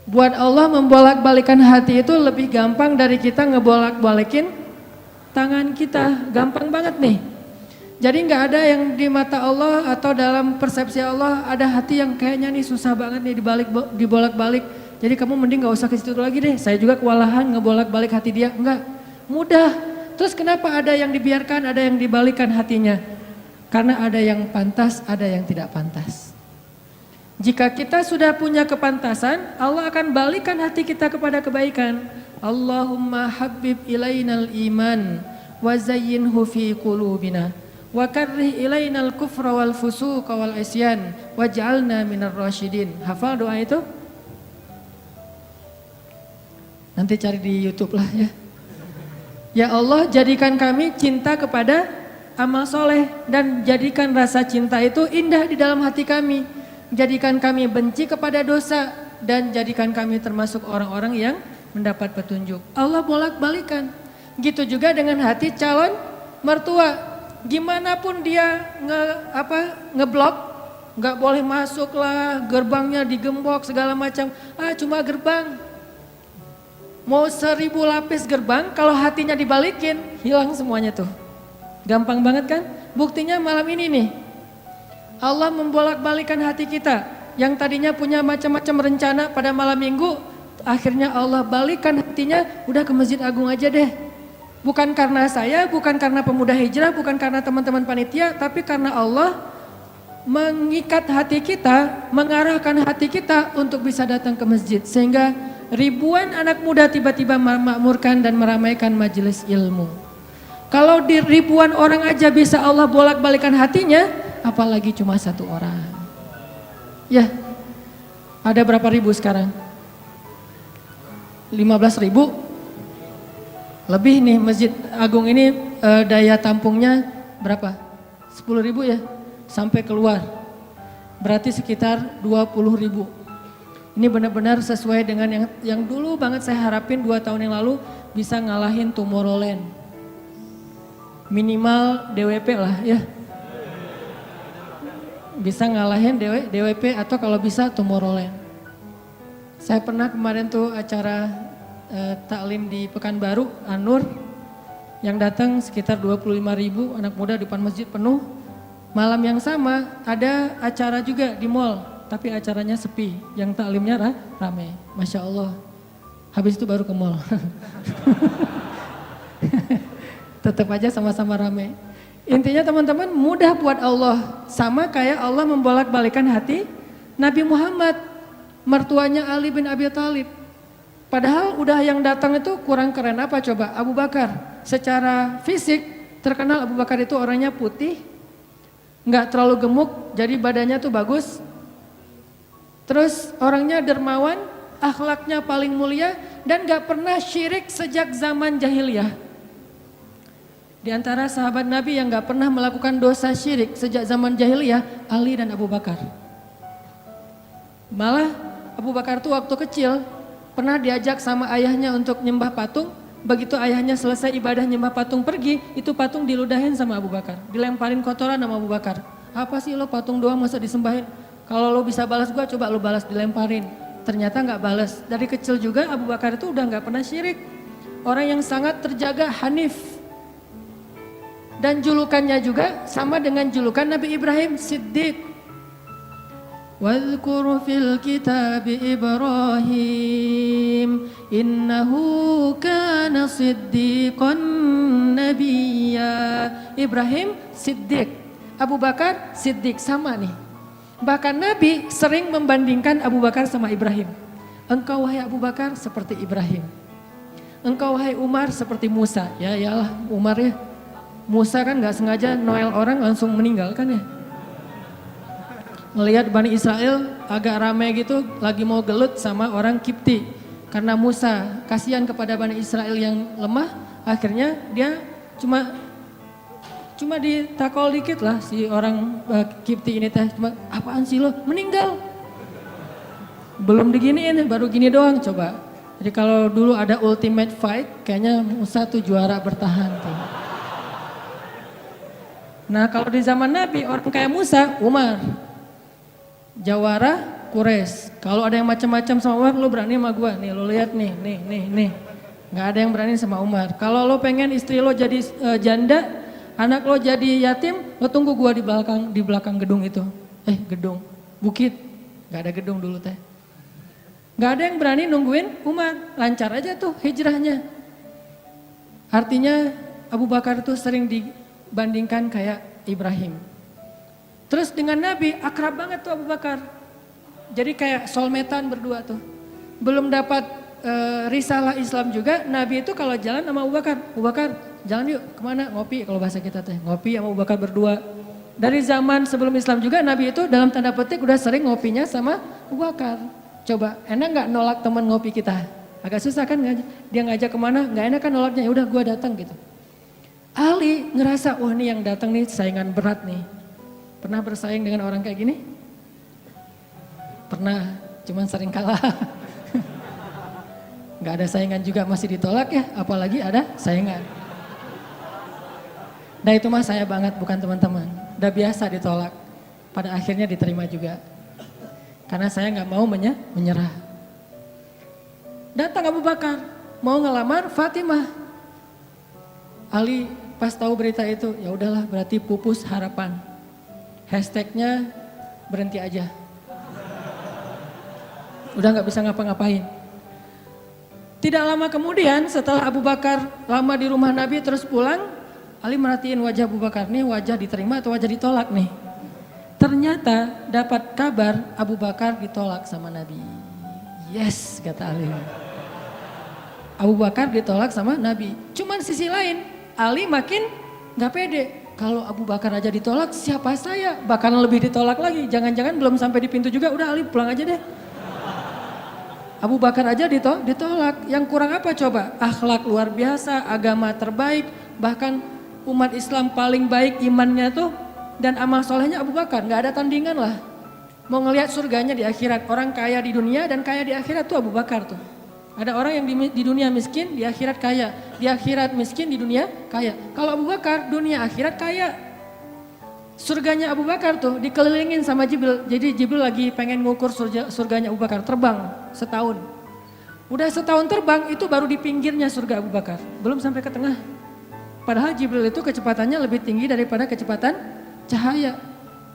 Buat Allah membolak-balikan hati itu lebih gampang dari kita ngebolak-balikin tangan kita. Gampang banget nih. Jadi nggak ada yang di mata Allah atau dalam persepsi Allah ada hati yang kayaknya nih susah banget nih dibolak-balik. Jadi kamu mending nggak usah ke situ lagi deh. Saya juga kewalahan ngebolak-balik hati dia. Enggak, mudah. Terus kenapa ada yang dibiarkan, ada yang dibalikan hatinya? Karena ada yang pantas, ada yang tidak pantas. Jika kita sudah punya kepantasan, Allah akan balikan hati kita kepada kebaikan. Allahumma habib ilainal iman wa zayyinhu fi qulubina wa karrih ilainal kufra wal fusuqa wal isyan waj'alna minar rasyidin. Hafal doa itu? Nanti cari di YouTube lah ya. Ya Allah, jadikan kami cinta kepada amal soleh dan jadikan rasa cinta itu indah di dalam hati kami. Jadikan kami benci kepada dosa dan jadikan kami termasuk orang-orang yang mendapat petunjuk. Allah bolak-balikan. Gitu juga dengan hati calon mertua. Gimana pun dia ngeblok, nggak boleh masuk lah, gerbangnya digembok segala macam. Cuma gerbang. Mau 1000 lapis gerbang, kalau hatinya dibalikin, hilang semuanya tuh. Gampang banget kan? Buktinya malam ini nih. Allah membolak-balikan hati kita yang tadinya punya macam-macam rencana pada malam minggu, akhirnya Allah balikan hatinya, udah ke Masjid Agung aja deh. Bukan karena saya, bukan karena pemuda hijrah, bukan karena teman-teman panitia, tapi karena Allah mengikat hati kita, mengarahkan hati kita untuk bisa datang ke masjid. Sehingga ribuan anak muda tiba-tiba memakmurkan dan meramaikan majelis ilmu. Kalau di ribuan orang aja bisa Allah bolak-balikan hatinya, apalagi cuma satu orang. Ya, ada berapa ribu sekarang? 15.000? Lebih nih Masjid Agung ini daya tampungnya berapa? 10.000 ya? Sampai keluar. Berarti sekitar 20.000. Ini benar-benar sesuai dengan yang dulu banget saya harapin 2 tahun yang lalu bisa ngalahin Tomorrowland. Minimal DWP lah ya. Bisa ngalahin DWP atau kalau bisa Tomorrowland. Saya pernah kemarin tuh acara taklim di Pekanbaru, Anur, yang datang sekitar 25.000 anak muda di depan masjid penuh. Malam yang sama ada acara juga di mall, tapi acaranya sepi, yang taklimnya rame. Masya Allah, habis itu baru ke mall. Tetap aja sama-sama rame. Intinya teman-teman mudah buat Allah, sama kayak Allah membolak-balikan hati Nabi Muhammad, mertuanya Ali bin Abi Thalib. Padahal udah yang datang itu kurang keren apa coba? Abu Bakar. Secara fisik terkenal Abu Bakar itu orangnya putih, nggak terlalu gemuk, jadi badannya tuh bagus. Terus orangnya dermawan, akhlaknya paling mulia dan nggak pernah syirik sejak zaman jahiliyah. Di antara sahabat Nabi yang gak pernah melakukan dosa syirik sejak zaman jahiliyah, Ali dan Abu Bakar. Malah Abu Bakar tuh waktu kecil pernah diajak sama ayahnya untuk nyembah patung. Begitu ayahnya selesai ibadah nyembah patung pergi, itu patung diludahin sama Abu Bakar. Dilemparin kotoran sama Abu Bakar. Apa sih lo patung doang masa disembahin? Kalau lo bisa balas gua, coba lo balas, dilemparin. Ternyata gak balas. Dari kecil juga Abu Bakar itu udah gak pernah syirik. Orang yang sangat terjaga, hanif. Dan julukannya juga sama dengan julukan Nabi Ibrahim, Siddiq. Wadhkur fil kitab Ibrahim innahu kana siddiqan nabiyya. Ibrahim Siddiq, Abu Bakar Siddiq, sama nih. Bahkan Nabi sering membandingkan Abu Bakar sama Ibrahim. Engkau wahai Abu Bakar seperti Ibrahim. Engkau wahai Umar seperti Musa. Ya iyalah Umar ya. Musa kan gak sengaja Noel orang langsung meninggal kan ya. Ngelihat Bani Israel agak ramai gitu lagi mau gelut sama orang Kipti. Karena Musa kasihan kepada Bani Israel yang lemah, akhirnya dia cuma ditakol dikit lah si orang Kipti ini teh. Cuma apaan sih lo? Meninggal. Belum diginiin baru gini doang coba. Jadi kalau dulu ada ultimate fight kayaknya Musa tuh juara bertahan tuh. Nah kalau di zaman Nabi orang kayak Musa, Umar, Jawara Quraisy. Kalau ada yang macam-macam sama Umar, lo berani sama gua. Nih lo lihat nih. Nggak ada yang berani sama Umar. Kalau lo pengen istri lo jadi janda, anak lo jadi yatim, lo tunggu gua di belakang gedung itu. Gedung, bukit. Nggak ada gedung dulu teh. Nggak ada yang berani nungguin Umar. Lancar aja tuh hijrahnya. Artinya Abu Bakar itu sering dibandingkan kayak Ibrahim. Terus dengan Nabi akrab banget tuh Abu Bakar. Jadi kayak soulmate-an berdua tuh. Belum dapat risalah Islam juga, Nabi itu kalau jalan sama Abu Bakar jalan yuk kemana, ngopi kalau bahasa kita teh, ngopi sama Abu Bakar berdua. Dari zaman sebelum Islam juga Nabi itu dalam tanda petik udah sering ngopinya sama Abu Bakar. Coba enak gak nolak teman ngopi kita? Agak susah kan, dia ngajak kemana, gak enak kan nolaknya, ya udah gue datang gitu. Ali ngerasa, wah nih yang datang nih saingan berat nih. Pernah bersaing dengan orang kayak gini? Pernah, cuman sering kalah. Gak ada saingan juga masih ditolak ya, apalagi ada saingan. Nah itu mah saya banget, bukan teman-teman. Udah biasa ditolak, pada akhirnya diterima juga. Karena saya gak mau menyerah. Datang Abu Bakar, mau ngelamar Fatimah. Ali pas tahu berita itu, ya udahlah berarti pupus harapan. Hashtagnya berhenti aja. Udah gak bisa ngapa-ngapain. Tidak lama kemudian setelah Abu Bakar lama di rumah Nabi terus pulang, Ali merhatiin wajah Abu Bakar, nih wajah diterima atau wajah ditolak nih. Ternyata dapat kabar Abu Bakar ditolak sama Nabi. Yes, kata Ali. Abu Bakar ditolak sama Nabi. Cuman sisi lain, Ali makin gak pede. Kalau Abu Bakar aja ditolak, siapa saya? Bahkan lebih ditolak lagi. Jangan-jangan belum sampai di pintu juga, udah Ali pulang aja deh. Abu Bakar aja ditolak. Yang kurang apa coba? Akhlak luar biasa, agama terbaik, bahkan umat Islam paling baik imannya tuh dan amal solehnya Abu Bakar. Gak ada tandingan lah. Mau ngelihat surganya di akhirat. Orang kaya di dunia dan kaya di akhirat tuh Abu Bakar tuh. Ada orang yang di dunia miskin, di akhirat kaya. Di akhirat miskin, di dunia kaya. Kalau Abu Bakar, dunia akhirat kaya. Surganya Abu Bakar tuh dikelilingin sama Jibril. Jadi Jibril lagi pengen ngukur surganya Abu Bakar. Terbang setahun. Udah setahun terbang itu baru di pinggirnya surga Abu Bakar. Belum sampai ke tengah. Padahal Jibril itu kecepatannya lebih tinggi daripada kecepatan cahaya.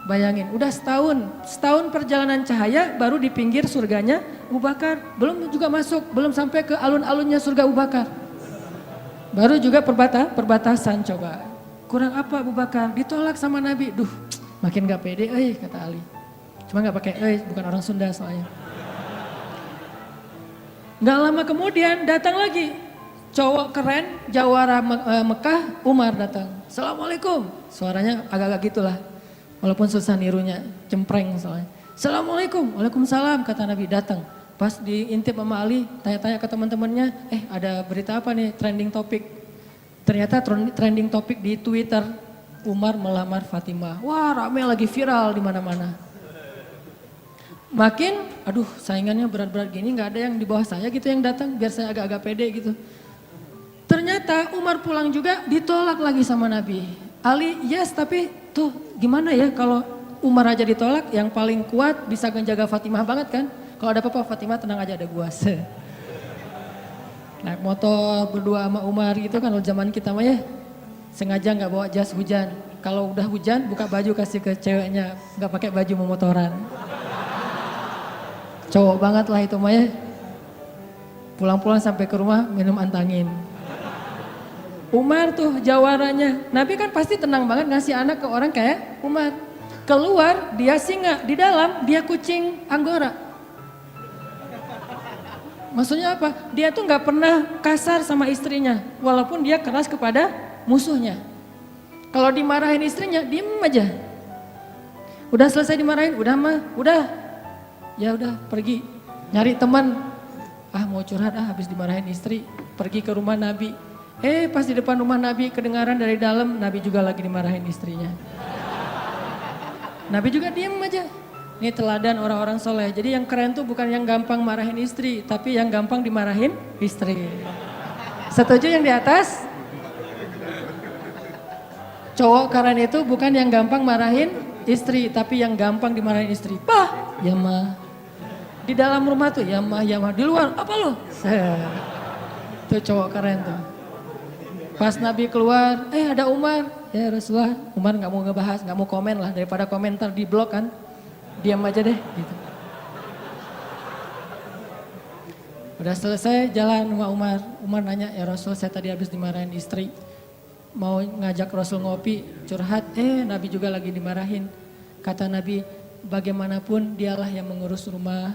Bayangin, udah setahun perjalanan cahaya baru di pinggir surganya Abu Bakar. Belum juga masuk, belum sampai ke alun-alunnya surga Abu Bakar. Baru juga perbatasan coba. Kurang apa Abu Bakar? Ditolak sama Nabi. Duh, makin gak pede, kata Ali. Cuma gak pakai bukan orang Sunda soalnya. Gak lama kemudian datang lagi. Cowok keren, jawara Mekah, Umar datang. Assalamualaikum. Suaranya agak-agak gitulah. Walaupun susah nirunya, cempreng soalnya. Assalamualaikum, waalaikumsalam kata Nabi datang. Pas diintip sama Ali, tanya-tanya ke teman-temannya, ada berita apa nih trending topik. Ternyata trending topik di Twitter, Umar melamar Fatimah. Wah rame lagi viral di mana-mana. Makin, saingannya berat-berat gini gak ada yang di bawah saya gitu yang datang, biar saya agak-agak pede gitu. Ternyata Umar pulang juga ditolak lagi sama Nabi. Ali yes tapi tuh gimana ya kalau Umar aja ditolak, yang paling kuat bisa menjaga Fatimah banget kan. Kalau ada apa-apa Fatimah tenang aja ada gua. Naik motor berdua sama Umar gitu kan zaman kita mah ya. Sengaja gak bawa jas hujan. Kalau udah hujan buka baju kasih ke ceweknya, gak pakai baju mau motoran. Cowok banget lah itu mah ya. Pulang-pulang sampai ke rumah minum antangin. Umar tuh jawaranya, Nabi kan pasti tenang banget ngasih anak ke orang kayak Umar. Keluar dia singa, di dalam dia kucing Anggora. Maksudnya apa? Dia tuh gak pernah kasar sama istrinya, walaupun dia keras kepada musuhnya. Kalau dimarahin istrinya, diem aja. Udah selesai dimarahin, udah. Ya udah pergi, nyari teman. Mau curhat habis dimarahin istri, pergi ke rumah Nabi. Pas di depan rumah Nabi kedengaran dari dalam, Nabi juga lagi dimarahin istrinya. Nabi juga diem aja. Ini teladan orang-orang soleh. Jadi yang keren tuh bukan yang gampang marahin istri, tapi yang gampang dimarahin istri. Setuju yang di atas? Cowok keren itu bukan yang gampang marahin istri, tapi yang gampang dimarahin istri. Ya mah, Di dalam rumah tuh ya mah, di luar apa lo? Tuh cowok keren tuh. Pas Nabi keluar, ada Umar. Ya Rasulullah, Umar gak mau ngebahas, gak mau komen lah. Daripada komentar di blog kan, diam aja deh gitu. Udah selesai jalan sama Umar. Umar nanya, ya Rasul saya tadi habis dimarahin istri. Mau ngajak Rasul ngopi, curhat, Nabi juga lagi dimarahin. Kata Nabi, bagaimanapun dialah yang mengurus rumah.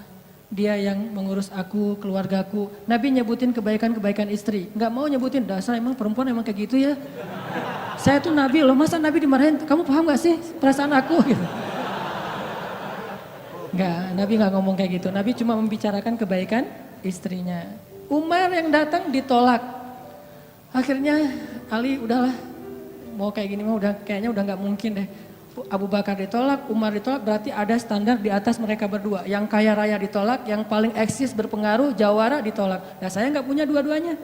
Dia yang mengurus aku, keluargaku. Nabi nyebutin kebaikan-kebaikan istri. Gak mau nyebutin, dasar emang perempuan emang kayak gitu ya. Saya tuh Nabi loh, masa Nabi dimarahin, kamu paham gak sih perasaan aku gitu. Enggak, Nabi gak ngomong kayak gitu. Nabi cuma membicarakan kebaikan istrinya. Umar yang datang ditolak. Akhirnya Ali udahlah, mau kayak gini mah kayaknya udah gak mungkin deh. Abu Bakar ditolak, Umar ditolak, berarti ada standar di atas mereka berdua. Yang kaya raya ditolak, yang paling eksis berpengaruh, jawara ditolak. Nah saya gak punya dua-duanya.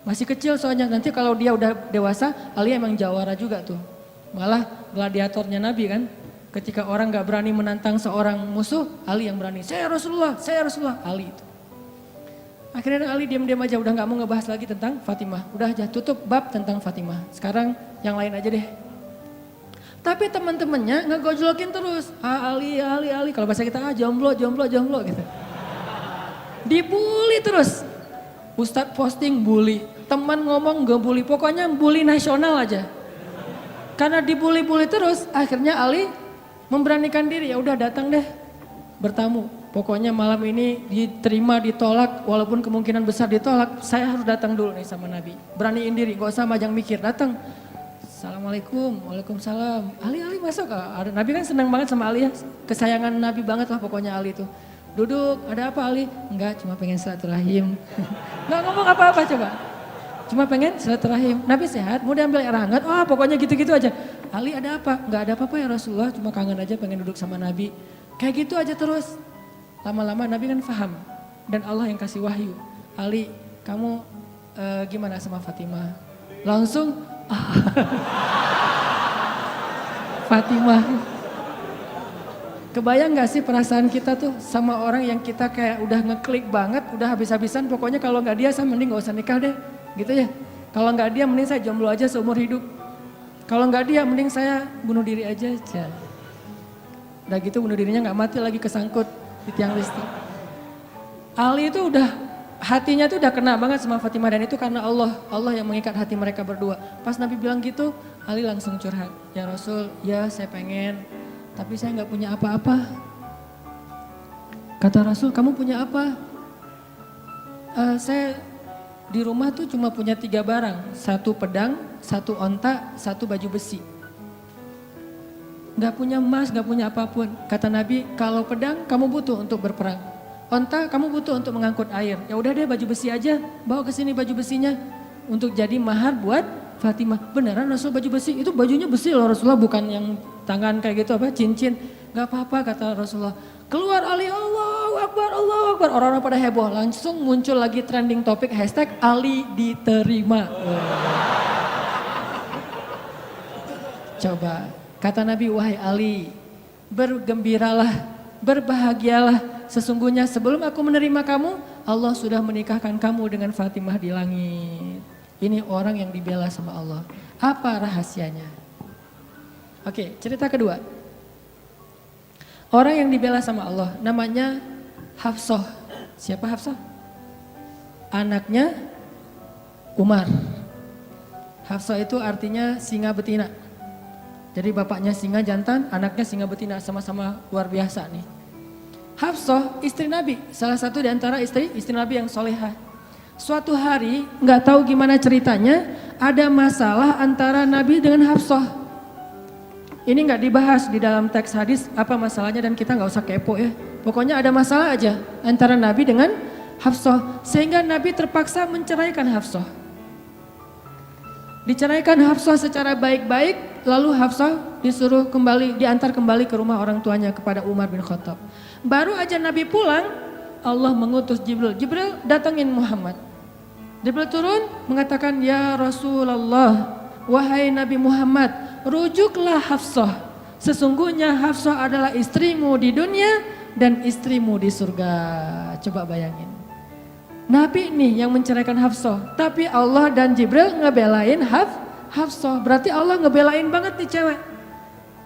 Masih kecil soalnya, nanti kalau dia udah dewasa, Ali emang jawara juga tuh. Malah gladiatornya Nabi kan, ketika orang gak berani menantang seorang musuh, Ali yang berani. Saya Rasulullah, Ali itu. Akhirnya Ali diam-diam aja, udah gak mau ngebahas lagi tentang Fatimah. Udah aja tutup bab tentang Fatimah. Sekarang yang lain aja deh. Tapi teman-temannya ngegojlokin terus. Ali. Kalau bahasa kita jomblo gitu. Dibully terus. Ustadz posting bully. Teman ngomong gak bully. Pokoknya bully nasional aja. Karena dibully-bully terus. Akhirnya Ali memberanikan diri. Ya udah datang deh bertamu. Pokoknya malam ini diterima ditolak. Walaupun kemungkinan besar ditolak. Saya harus datang dulu nih sama Nabi. Beraniin diri. Gak usah majang mikir. Datang. Assalamualaikum, waalaikumsalam. Ali masuk. Nabi kan senang banget sama Ali ya. Kesayangan Nabi banget lah pokoknya Ali itu. Duduk, ada apa Ali? Enggak, cuma pengen silaturahim. Enggak ngomong apa-apa coba. Cuma pengen silaturahim. Nabi sehat, mau diambil air hangat. Oh pokoknya gitu-gitu aja. Ali ada apa? Enggak ada apa-apa ya Rasulullah. Cuma kangen aja pengen duduk sama Nabi. Kayak gitu aja terus. Lama-lama Nabi kan paham. Dan Allah yang kasih wahyu. Ali, kamu gimana sama Fatimah? Langsung Fatimah. Kebayang gak sih perasaan kita tuh sama orang yang kita kayak udah ngeklik banget, udah habis-habisan, pokoknya kalau gak dia saya mending gak usah nikah deh, gitu ya. Kalau gak dia mending saya jomblo aja seumur hidup. Kalau gak dia mending saya bunuh diri aja. Udah gitu bunuh dirinya gak mati lagi kesangkut di tiang listrik. Ali itu udah hatinya tuh udah kena banget sama Fatimah dan itu karena Allah yang mengikat hati mereka berdua. Pas Nabi bilang gitu, Ali langsung curhat. Ya Rasul, ya saya pengen, tapi saya nggak punya apa-apa. Kata Rasul, kamu punya apa? Saya di rumah tuh cuma punya 3 barang, 1 pedang, 1 onta, 1 baju besi. Nggak punya emas, nggak punya apapun. Kata Nabi, kalau pedang kamu butuh untuk berperang. Onta kamu butuh untuk mengangkut air. Ya udah deh baju besi aja, bawa ke sini baju besinya untuk jadi mahar buat Fatimah. Beneran Rasul baju besi? Itu bajunya besi loh Rasulullah, bukan yang tangan kayak gitu apa cincin. Gak apa-apa kata Rasulullah. Keluar Ali, Allahu Akbar, Allahu Akbar. Orang-orang pada heboh, langsung muncul lagi trending topik hashtag Ali diterima. Coba, kata Nabi, wahai Ali, bergembiralah, berbahagialah. Sesungguhnya sebelum aku menerima kamu, Allah sudah menikahkan kamu dengan Fatimah di langit. Ini orang yang dibela sama Allah. Apa rahasianya? Oke, cerita kedua. Orang yang dibela sama Allah namanya Hafsah. Siapa Hafsah? Anaknya Umar. Hafsah itu artinya singa betina. Jadi bapaknya singa jantan, anaknya singa betina, sama-sama luar biasa nih. Hafsah istri Nabi, salah satu di antara istri Nabi yang solehah. Suatu hari nggak tahu gimana ceritanya, ada masalah antara Nabi dengan Hafsah. Ini nggak dibahas di dalam teks hadis apa masalahnya dan kita nggak usah kepo ya. Pokoknya ada masalah aja antara Nabi dengan Hafsah, sehingga Nabi terpaksa menceraikan Hafsah. Diceraikan Hafsah secara baik-baik, lalu Hafsah disuruh kembali, diantar kembali ke rumah orang tuanya kepada Umar bin Khattab. Baru aja Nabi pulang, Allah mengutus Jibril. Jibril datangin Muhammad. Jibril turun mengatakan, ya Rasulullah, wahai Nabi Muhammad, rujuklah Hafsah. Sesungguhnya Hafsah adalah istrimu di dunia, dan istrimu di surga. Coba bayangin. Nabi nih yang menceraikan Hafsah, tapi Allah dan Jibril ngebelain Hafsah. Berarti Allah ngebelain banget nih cewek.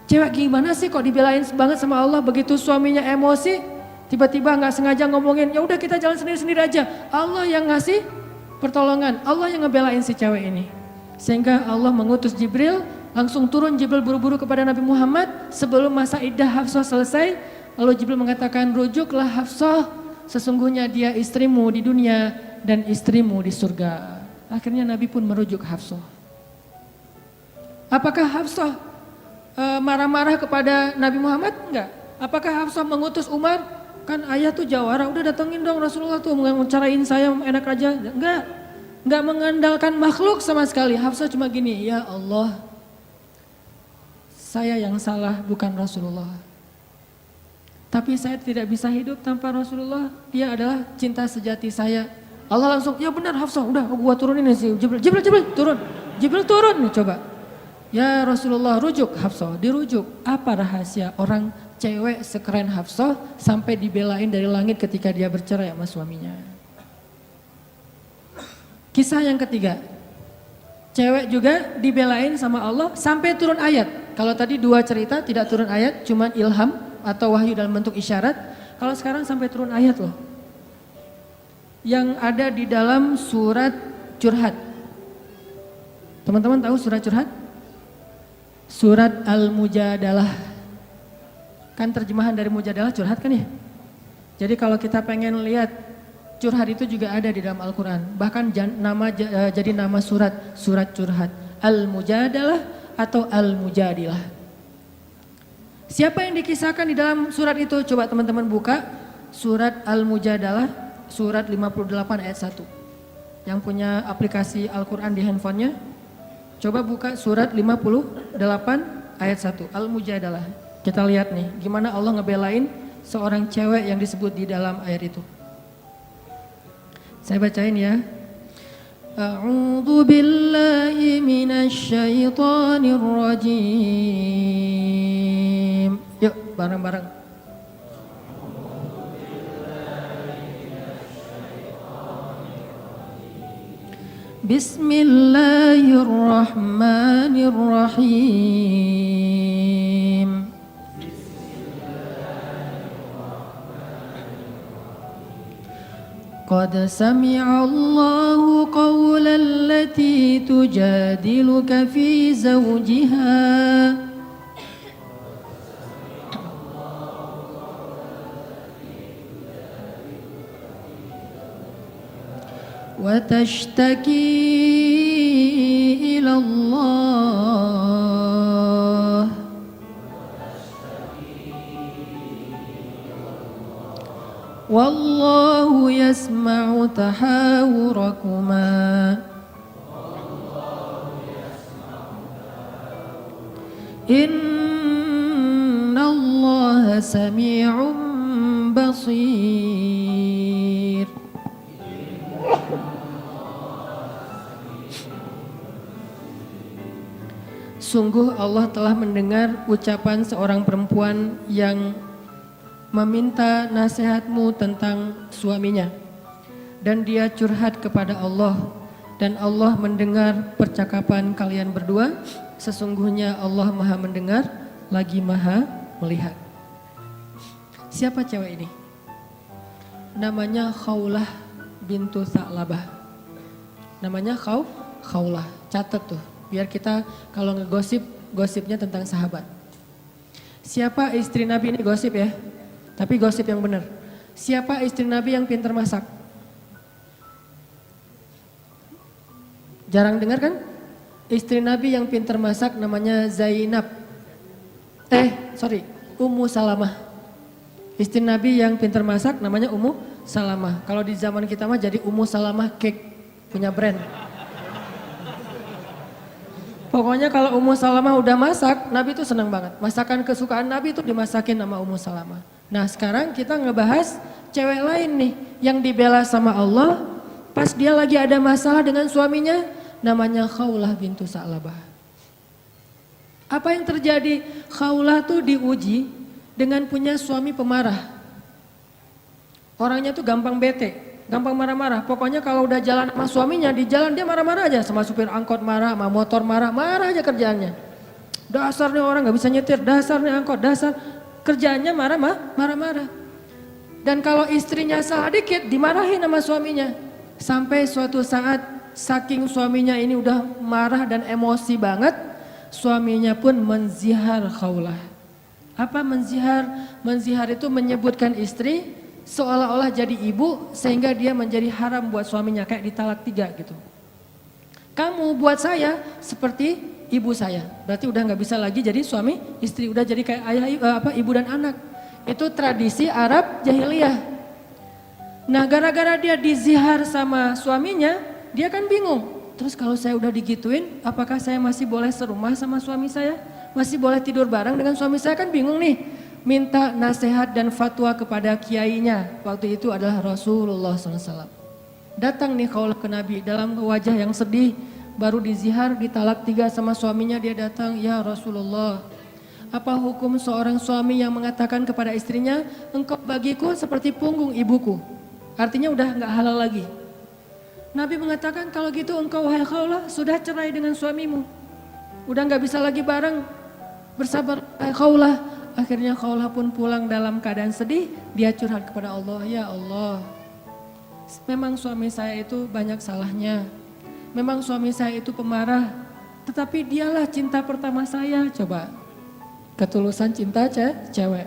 Cewek gimana sih kok dibelain banget sama Allah, begitu suaminya emosi, tiba-tiba nggak sengaja ngomongin, ya udah kita jalan sendiri-sendiri aja. Allah yang ngasih pertolongan, Allah yang ngebelain si cewek ini. Sehingga Allah mengutus Jibril, langsung turun Jibril buru-buru kepada Nabi Muhammad sebelum masa iddah Hafsah selesai. Lalu Jibril mengatakan, rujuklah Hafsah, sesungguhnya dia istrimu di dunia dan istrimu di surga. Akhirnya Nabi pun merujuk Hafsah. Apakah Hafsah marah-marah kepada Nabi Muhammad? Enggak. Apakah Hafsah mengutus Umar? Kan ayah tuh jawara, udah datengin dong Rasulullah tuh mencarain saya enak aja. Enggak mengandalkan makhluk sama sekali. Hafsah cuma gini, ya Allah, saya yang salah bukan Rasulullah. Tapi saya tidak bisa hidup tanpa Rasulullah, dia adalah cinta sejati saya. Allah langsung, ya benar Hafsah, udah gua turunin sih Jibril turun. Jibril turun nih coba. Ya Rasulullah, rujuk Hafsah, dirujuk. Apa rahasia orang cewek sekeren Hafsah sampai dibelain dari langit ketika dia bercerai sama suaminya? Kisah yang ketiga, cewek juga dibelain sama Allah sampai turun ayat. Kalau tadi dua cerita tidak turun ayat, cuman ilham atau wahyu dalam bentuk isyarat. Kalau sekarang sampai turun ayat loh. Yang ada di dalam surat Curhat. Teman-teman tahu surat Curhat? Surat Al-Mujadalah. Kan terjemahan dari Mujadalah curhat kan ya? Jadi kalau kita pengen lihat curhat itu juga ada di dalam Al-Quran. Bahkan jadi nama surat Curhat. Al-Mujadalah atau Al-Mujadilah. Siapa yang dikisahkan di dalam surat itu? Coba teman-teman buka surat Al-Mujadalah, surat 58 ayat 1. Yang punya aplikasi Al-Quran di handphonenya, coba buka surat 58 ayat 1, Al-Mujadalah. Kita lihat nih, gimana Allah ngebelain seorang cewek yang disebut di dalam ayat itu. Saya bacain ya. A'udzu billahi minasy syaithanir rajim. Yuk, bareng-bareng. Bismillahirrahmanirrahim. Qad sami'a Allahu qawla allati tujadiluka fi zawjiha وتشتكي إلى الله والله يسمع تحاوركما إن الله سميع بصير. Sungguh Allah telah mendengar ucapan seorang perempuan yang meminta nasihatmu tentang suaminya. Dan dia curhat kepada Allah. Dan Allah mendengar percakapan kalian berdua. Sesungguhnya Allah maha mendengar, lagi maha melihat. Siapa cewek ini? Namanya Khawlah bintu Tha'labah. Namanya Khawlah, catat tuh. Biar kita kalau ngegosip, gosipnya tentang sahabat. Siapa istri Nabi ini gosip ya? Tapi gosip yang benar. Siapa istri Nabi yang pintar masak? Jarang dengar kan? Istri Nabi yang pintar masak namanya Zainab. Ummu Salamah. Istri Nabi yang pintar masak namanya Ummu Salamah. Kalau di zaman kita mah jadi Ummu Salamah Cake, punya brand. Pokoknya kalau Ummu Salamah udah masak, Nabi tuh senang banget. Masakan kesukaan Nabi tuh dimasakin sama Ummu Salamah. Nah sekarang kita ngebahas cewek lain nih yang dibela sama Allah pas dia lagi ada masalah dengan suaminya, namanya Khawlah bintu Tha'labah. Apa yang terjadi? Khawlah tuh diuji dengan punya suami pemarah. Orangnya tuh gampang bete, gampang marah-marah. Pokoknya kalau udah jalan sama suaminya, di jalan dia marah-marah aja. Sama supir angkot marah, sama motor marah, marah aja kerjaannya. Dasar nih orang gak bisa nyetir, dasar nih angkot, dasar. Kerjaannya marah-marah. Dan kalau istrinya salah dikit, dimarahin sama suaminya. Sampai suatu saat, saking suaminya ini udah marah dan emosi banget, suaminya pun menzihar khaulah. Apa menzihar? Menzihar itu menyebutkan istri seolah-olah jadi ibu sehingga dia menjadi haram buat suaminya, kayak ditalak 3 gitu. Kamu buat saya seperti ibu saya, berarti udah nggak bisa lagi jadi suami istri, udah jadi kayak ibu dan anak. Itu tradisi Arab jahiliyah. Nah gara-gara dia dizihar sama suaminya, dia kan bingung. Terus kalau saya udah digituin, apakah saya masih boleh serumah sama suami saya? Masih boleh tidur bareng dengan suami saya? Kan bingung nih. Minta nasihat dan fatwa kepada kiainya. Waktu itu adalah Rasulullah SAW. Datang nih khaulah ke Nabi dalam wajah yang sedih. Baru dizihar, ditalak 3 sama suaminya, dia datang, ya Rasulullah. Apa hukum seorang suami yang mengatakan kepada istrinya, engkau bagiku seperti punggung ibuku. Artinya udah gak halal lagi. Nabi mengatakan kalau gitu engkau wahai khaulah sudah cerai dengan suamimu. Udah gak bisa lagi bareng. Bersabar wahai khaulah. Akhirnya khaulah pun pulang dalam keadaan sedih. Dia curhat kepada Allah, ya Allah. Memang suami saya itu banyak salahnya. Memang suami saya itu pemarah. Tetapi dialah cinta pertama saya. Coba. Ketulusan cinta cewek.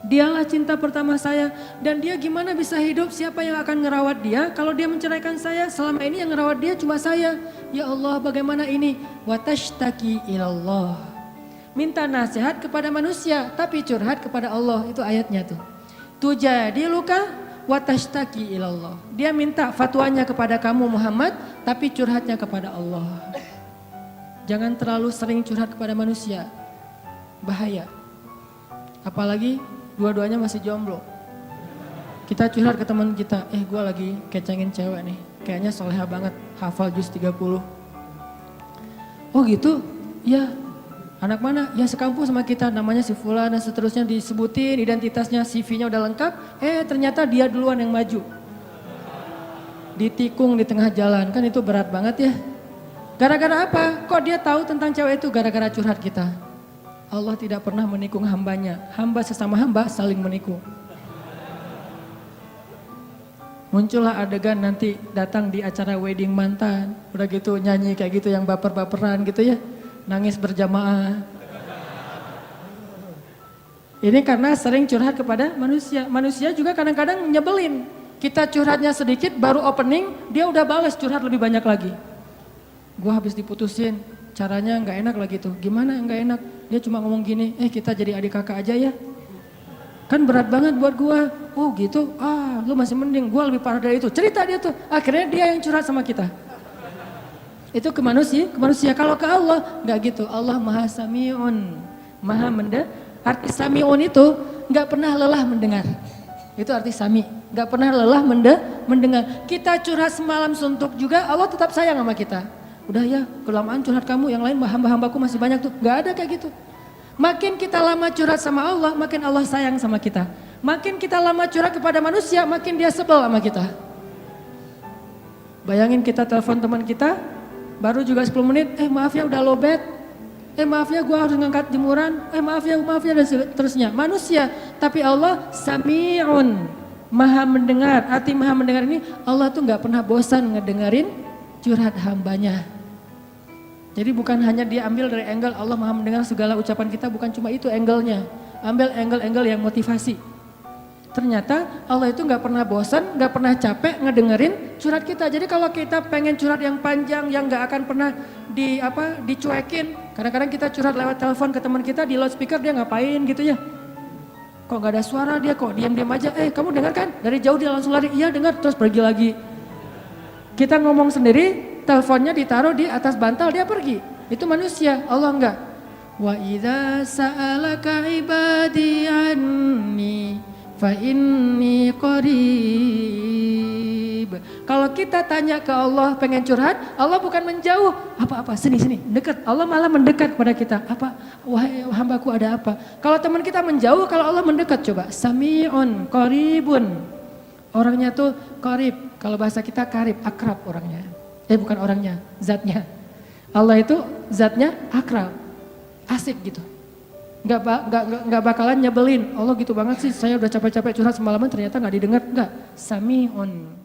Dialah cinta pertama saya. Dan dia gimana bisa hidup, siapa yang akan ngerawat dia? Kalau dia menceraikan saya, selama ini yang ngerawat dia cuma saya. Ya Allah bagaimana ini? Watashtaki ilallah. Minta nasihat kepada manusia, tapi curhat kepada Allah. Itu ayatnya tuh. Tujadiluka watashtaki ilallah. Dia minta fatwanya kepada kamu Muhammad, tapi curhatnya kepada Allah. Jangan terlalu sering curhat kepada manusia. Bahaya. Apalagi dua-duanya masih jomblo. Kita curhat ke teman kita, gue lagi kecengin cewek nih. Kayaknya soleha banget, hafal juz 30. Oh gitu? Ya. Anak mana? Ya sekampus sama kita, namanya si Fulan dan seterusnya disebutin identitasnya, CV-nya udah lengkap. Ternyata dia duluan yang maju. Ditikung di tengah jalan, kan itu berat banget ya. Gara-gara apa? Kok dia tahu tentang cewek itu? Gara-gara curhat kita. Allah tidak pernah menikung hambanya. Hamba sesama hamba saling menikung. Muncullah adegan nanti datang di acara wedding mantan. Udah gitu nyanyi kayak gitu yang baper-baperan gitu ya. Nangis berjamaah. Ini karena sering curhat kepada manusia. Manusia juga kadang-kadang nyebelin. Kita curhatnya sedikit baru opening, dia udah balas curhat lebih banyak lagi. Gua habis diputusin, caranya nggak enak lagi tuh. Gimana nggak enak? Dia cuma ngomong gini, kita jadi adik kakak aja ya. Kan berat banget buat gua. Oh gitu, lu masih mending, gua lebih parah dari itu. Cerita dia tuh, akhirnya dia yang curhat sama kita. Itu ke manusia. Kalau ke Allah nggak gitu. Allah Maha Sami'un, Maha mendengar. Arti Sami'un itu nggak pernah lelah mendengar. Itu arti Sami. Nggak pernah lelah mendengar. Kita curhat semalam suntuk juga, Allah tetap sayang sama kita. Udah ya, kelamaan curhat kamu, yang lain hamba-hambaku masih banyak tuh. Nggak ada kayak gitu. Makin kita lama curhat sama Allah, makin Allah sayang sama kita. Makin kita lama curhat kepada manusia, makin dia sebel sama kita. Bayangin kita telepon teman kita, baru juga 10 menit, maaf ya udah lowbat, maaf ya gue harus ngangkat jemuran, maaf ya dan seterusnya. Manusia, tapi Allah Sami'un, Maha mendengar. Arti Maha mendengar ini, Allah tuh gak pernah bosan ngedengerin curhat hambanya. Jadi bukan hanya diambil dari angle Allah Maha mendengar segala ucapan kita, bukan cuma itu angle-nya. Ambil angle-angle yang motivasi. Ternyata Allah itu gak pernah bosan, gak pernah capek ngedengerin curhat kita. Jadi kalau kita pengen curhat yang panjang, yang gak akan pernah dicuekin. Kadang-kadang kita curhat lewat telepon ke teman kita, di loudspeaker dia ngapain gitu ya. Kok gak ada suara dia, kok diam-diam aja. Kamu dengar kan? Dari jauh dia langsung lari, iya dengar, terus pergi lagi. Kita ngomong sendiri, teleponnya ditaruh di atas bantal, dia pergi. Itu manusia, Allah enggak. Wa idza sa'alaka ibadi anni fa inni qarib. Kalau kita tanya ke Allah pengen curhat, Allah bukan menjauh. Apa-apa, sini, dekat. Allah malah mendekat kepada kita. Apa? Wahai hambaku ada apa? Kalau teman kita menjauh, kalau Allah mendekat coba. Sami'un qaribun. Orangnya tuh qarib, kalau bahasa kita karib, akrab orangnya. Bukan orangnya, zatnya. Allah itu zatnya akrab, asik gitu. Nggak bakalan nyebelin. Allah gitu banget sih, saya udah capek-capek curhat semalaman ternyata nggak didengar, nggak. Sami'un.